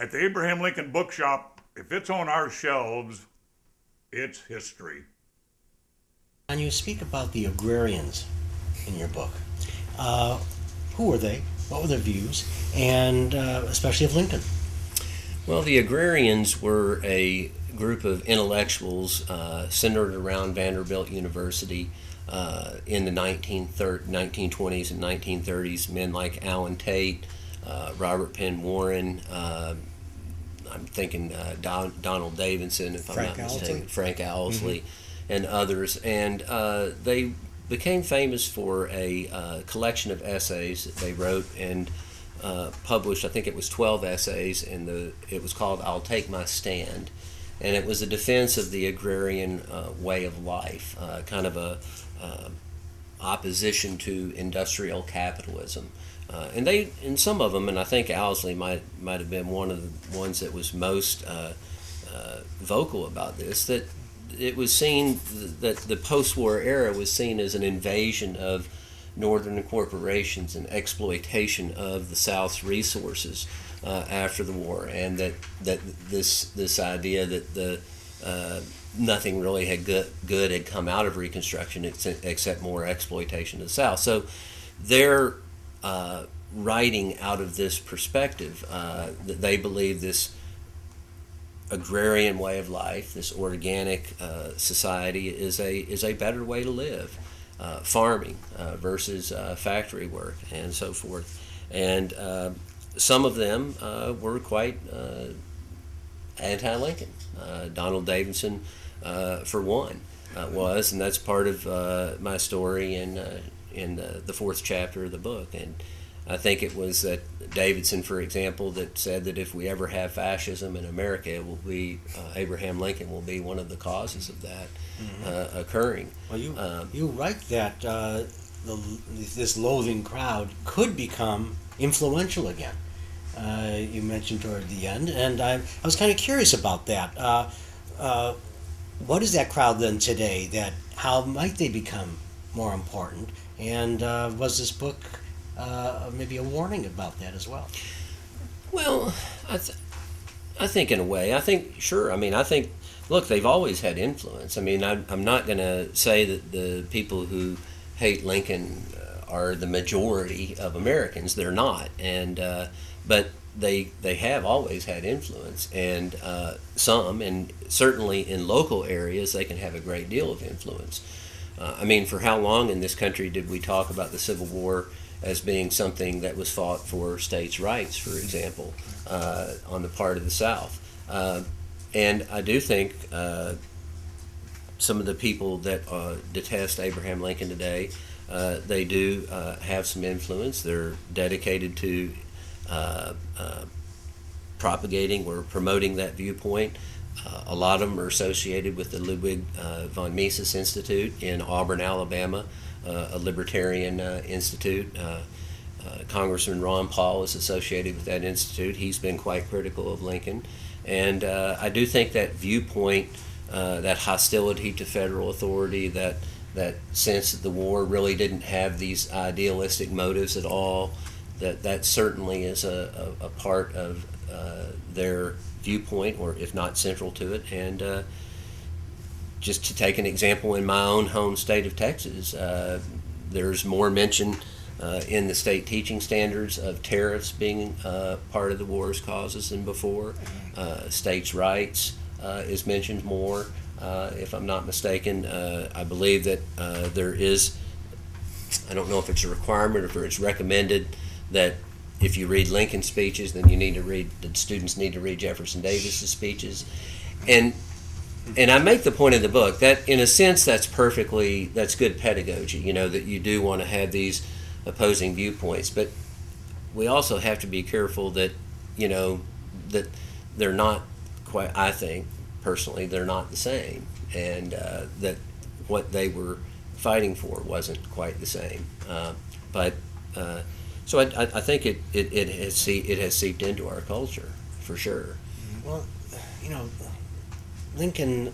At the Abraham Lincoln Bookshop, if it's on our shelves, it's history. And you speak about the agrarians in your book. Uh, who were they? What were their views? And especially of Lincoln. Well, the agrarians were a group of intellectuals centered around Vanderbilt University in the 1920s and 1930s. Men like Allen Tate, Robert Penn Warren, I'm thinking Donald Davidson, if I'm not mistaken, Frank Owsley, and others. And they became famous for a collection of essays that they wrote and published. I think it was 12 essays, and it was called "I'll Take My Stand," and it was a defense of the agrarian way of life, kind of a opposition to industrial capitalism. And some of them, and I think Owsley might have been one of the ones that was most vocal about this, that it was seen that the post-war era was seen as an invasion of northern corporations and exploitation of the South's resources after the war, and that this idea that nothing really good had come out of Reconstruction except more exploitation of the South. So they're writing out of this perspective that they believe this agrarian way of life, this organic society, is a better way to live, farming versus factory work and so forth. And some of them were quite anti-Lincoln. Donald Davidson, for one, was, and that's part of my story in the fourth chapter of the book. And I think it was that Davidson, for example, that said that if we ever have fascism in America, it will be Abraham Lincoln will be one of the causes of that occurring. Well, you write that this loathing crowd could become influential again. You mentioned toward the end, and I was kind of curious about that. What is that crowd then today? How might they become more important? And was this book maybe a warning about that as well? Well, I think in a way, sure. I mean, I think, look, they've always had influence. I mean, I'm not going to say that the people who hate Lincoln are the majority of Americans. They're not, but they have always had influence, and and certainly in local areas they can have a great deal of influence. I mean, for how long in this country did we talk about the Civil War as being something that was fought for states' rights, for example, on the part of the South? And I do think some of the people that detest Abraham Lincoln today, they do have some influence. They're dedicated to propagating or promoting that viewpoint. A lot of them are associated with the Ludwig von Mises Institute in Auburn, Alabama, a libertarian institute. Congressman Ron Paul is associated with that institute. He's been quite critical of Lincoln. And I do think that viewpoint, that hostility to federal authority, that sense that the war really didn't have these idealistic motives at all, that certainly is a part of their viewpoint, or if not central to it. And just to take an example, in my own home state of Texas, there's more mention in the state teaching standards of tariffs being part of the war's causes than before. States' rights is mentioned more, if I'm not mistaken. I believe that there is, I don't know if it's a requirement or if it's recommended, that if you read Lincoln's speeches, then the students need to read Jefferson Davis's speeches. And I make the point in the book that, in a sense, that's good pedagogy, that you do want to have these opposing viewpoints. But we also have to be careful that, that they're not quite, I think, personally, they're not the same. And that what they were fighting for wasn't quite the same. So I think it has seeped into our culture, for sure. Well, Lincoln,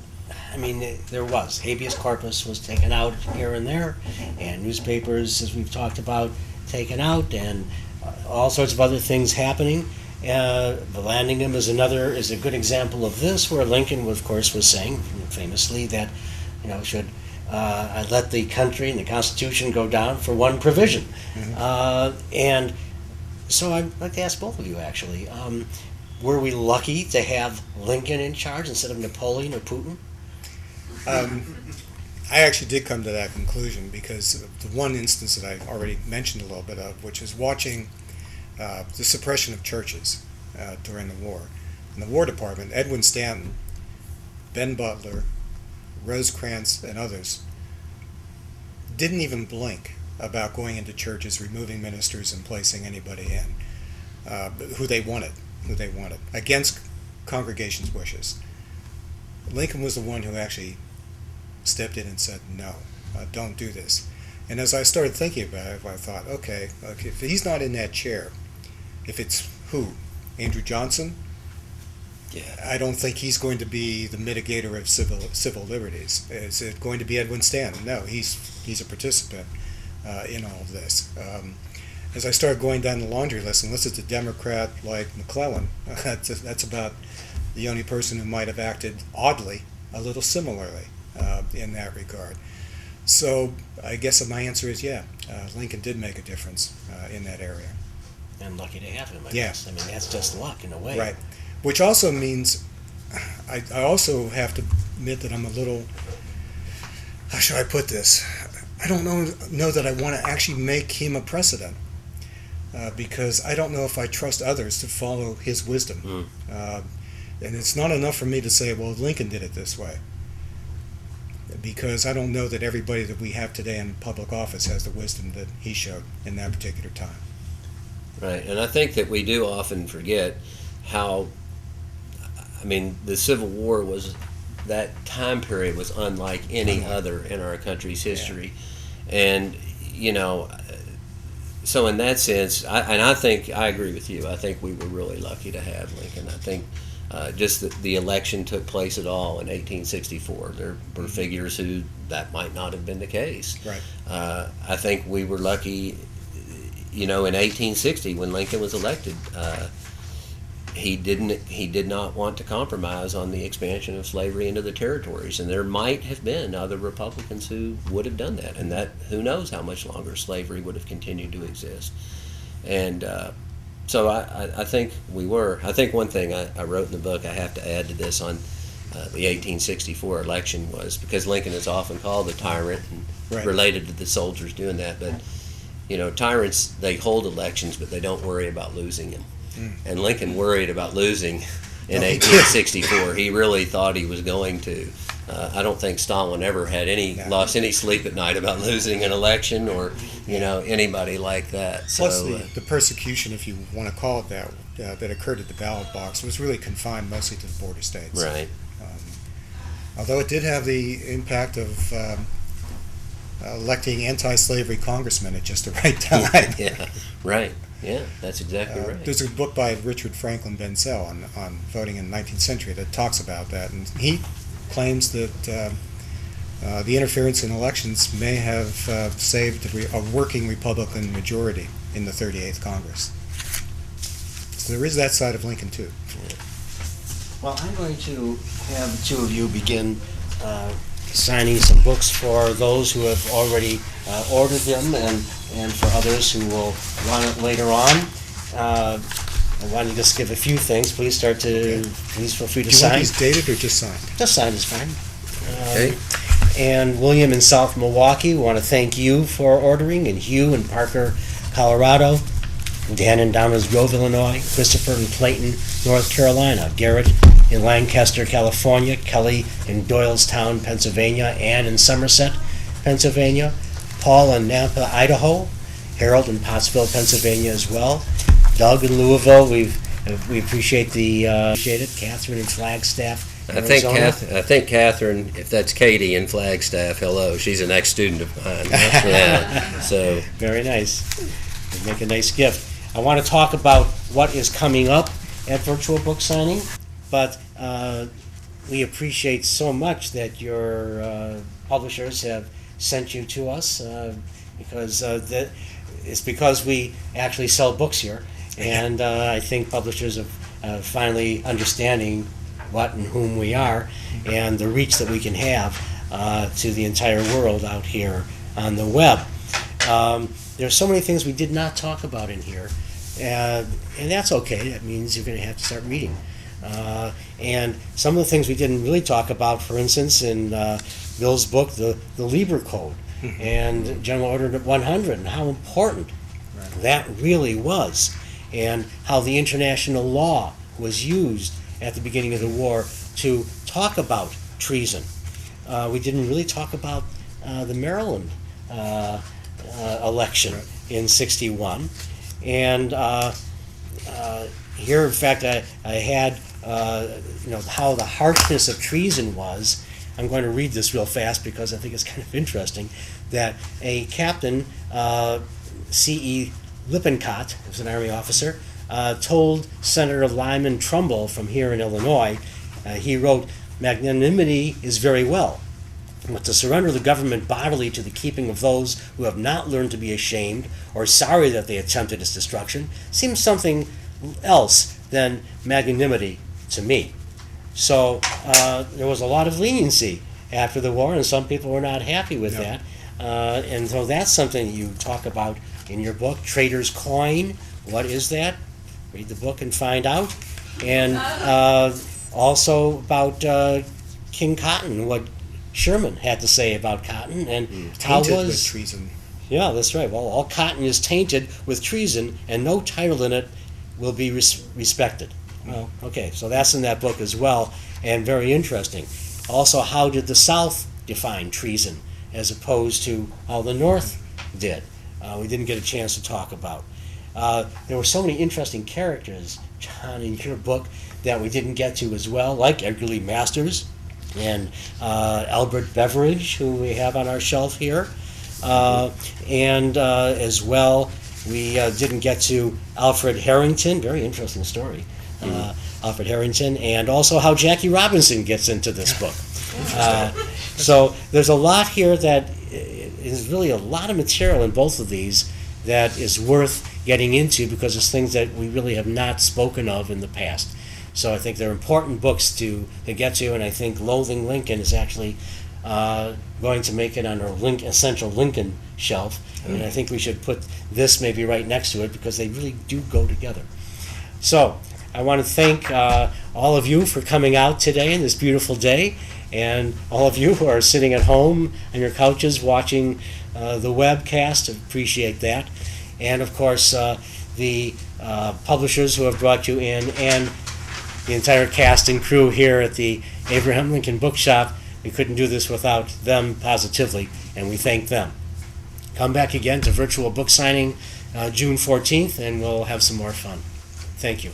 I mean, there was habeas corpus was taken out here and there, and newspapers, as we've talked about, taken out, and all sorts of other things happening. Vallandigham is a good example of this, where Lincoln, of course, was saying famously that, should let the country and the Constitution go down for one provision. And so I'd like to ask both of you, actually, were we lucky to have Lincoln in charge instead of Napoleon or Putin? I actually did come to that conclusion because of the one instance that I already mentioned a little bit of, which is watching the suppression of churches during the war. In the War Department, Edwin Stanton, Ben Butler, Rosecrans, and others didn't even blink about going into churches, removing ministers, and placing anybody in who they wanted, against congregations' wishes. Lincoln was the one who actually stepped in and said, no, don't do this. And as I started thinking about it, I thought, okay, if he's not in that chair, if it's who? Andrew Johnson? Yeah. I don't think he's going to be the mitigator of civil liberties. Is it going to be Edwin Stanton? No, he's a participant in all of this. As I started going down the laundry list and listened to a Democrat like McClellan, that's about the only person who might have acted oddly, a little similarly in that regard. So I guess my answer is Lincoln did make a difference in that area. And lucky to have him, I Yeah. guess. I mean, that's just luck in a way. Right. Which also means I also have to admit that I'm a little, how should I put this? I don't know that I want to actually make him a precedent because I don't know if I trust others to follow his wisdom. And it's not enough for me to say, well, Lincoln did it this way. Because I don't know that everybody that we have today in public office has the wisdom that he showed in that particular time. Right, and I think that we do often forget how, the Civil War that time period was unlike any other in our country's history. And, so in that sense, I think, I agree with you, I think we were really lucky to have Lincoln. I think just that the election took place at all in 1864. There were figures who that might not have been the case. Right. I think we were lucky, in 1860 when Lincoln was elected. He did not want to compromise on the expansion of slavery into the territories, and there might have been other Republicans who would have done that, and that who knows how much longer slavery would have continued to exist. And so I think we were. I think one thing I wrote in the book I have to add to this on the 1864 election was, because Lincoln is often called a tyrant and related to the soldiers doing that, but tyrants, they hold elections, but they don't worry about losing them. And Lincoln worried about losing in 1864. He really thought he was going to. I don't think Stalin ever had lost any sleep at night about losing an election or anybody like that. So, Plus the persecution, if you want to call it that, that occurred at the ballot box was really confined mostly to the border states. Right. Although it did have the impact of electing anti-slavery congressmen at just the right time. Yeah, right. Yeah, that's exactly right. There's a book by Richard Franklin Bensell on voting in the 19th century that talks about that, and he claims that the interference in elections may have saved a working Republican majority in the 38th Congress. So there is that side of Lincoln, too. Well, I'm going to have the two of you begin signing some books for those who have already ordered them, and for others who will want it later on. I want to just give a few things. Please please feel free to Do you sign. want these dated or just signed? Just sign is fine. Okay. And William in South Milwaukee, we want to thank you for ordering, and Hugh in Parker, Colorado, Dan in Downers Grove, Illinois, Christopher in Clayton, North Carolina, Garrett in Lancaster, California, Kelly in Doylestown, Pennsylvania, Ann in Somerset, Pennsylvania, Paul in Nampa, Idaho, Harold in Pottsville, Pennsylvania as well, Doug in Louisville, we appreciate it, Catherine in Flagstaff, I Arizona. think Catherine, if that's Katie in Flagstaff, hello, she's an ex-student of mine. Yeah, so Very nice. You make a nice gift. I want to talk about what is coming up at Virtual Book Signing, but we appreciate so much that your publishers have sent you to us because it's because we actually sell books here, And I think publishers are finally understanding what and whom we are and the reach that we can have to the entire world out here on the web. There are so many things we did not talk about in here, and that's okay. That means you're going to have to start reading. And some of the things we didn't really talk about, for instance, in Bill's book, the Lieber Code and General Order 100, and how important that really was, and how the international law was used at the beginning of the war to talk about treason. We didn't really talk about the Maryland election in '61, and here, in fact, I had how the harshness of treason was. I'm going to read this real fast because I think it's kind of interesting. That a captain, C.E. Lippincott, who was an Army officer, told Senator Lyman Trumbull from here in Illinois, he wrote, "Magnanimity is very well, but to surrender the government bodily to the keeping of those who have not learned to be ashamed or sorry that they attempted its destruction seems something else than magnanimity to me." So there was a lot of leniency after the war, and some people were not happy with that. And so that's something that you talk about in your book, Trader's Coin. What is that? Read the book and find out. And also about King Cotton, what Sherman had to say about cotton, and how Tainted was with treason. Yeah, that's right. Well, all cotton is tainted with treason, and no title in it will be respected. Well, okay, so that's in that book as well, and very interesting. Also, how did the South define treason as opposed to how the North did? We didn't get a chance to talk about. There were so many interesting characters, John, in your book that we didn't get to as well, like Edgar Lee Masters and Albert Beveridge, who we have on our shelf here. And as well, we didn't get to Alfred Harrington, very interesting story. Alfred Harrington, and also how Jackie Robinson gets into this book. So there's a lot here that is really a lot of material in both of these that is worth getting into because it's things that we really have not spoken of in the past. So I think they're important books to get to, and I think Loathing Lincoln is actually going to make it on our Essential Lincoln shelf, and I think we should put this maybe right next to it because they really do go together. So I want to thank all of you for coming out today on this beautiful day, and all of you who are sitting at home on your couches watching the webcast. Appreciate that. And of course, the publishers who have brought you in, and the entire cast and crew here at the Abraham Lincoln Bookshop. We couldn't do this without them positively, and we thank them. Come back again to virtual book signing June 14th, and we'll have some more fun. Thank you.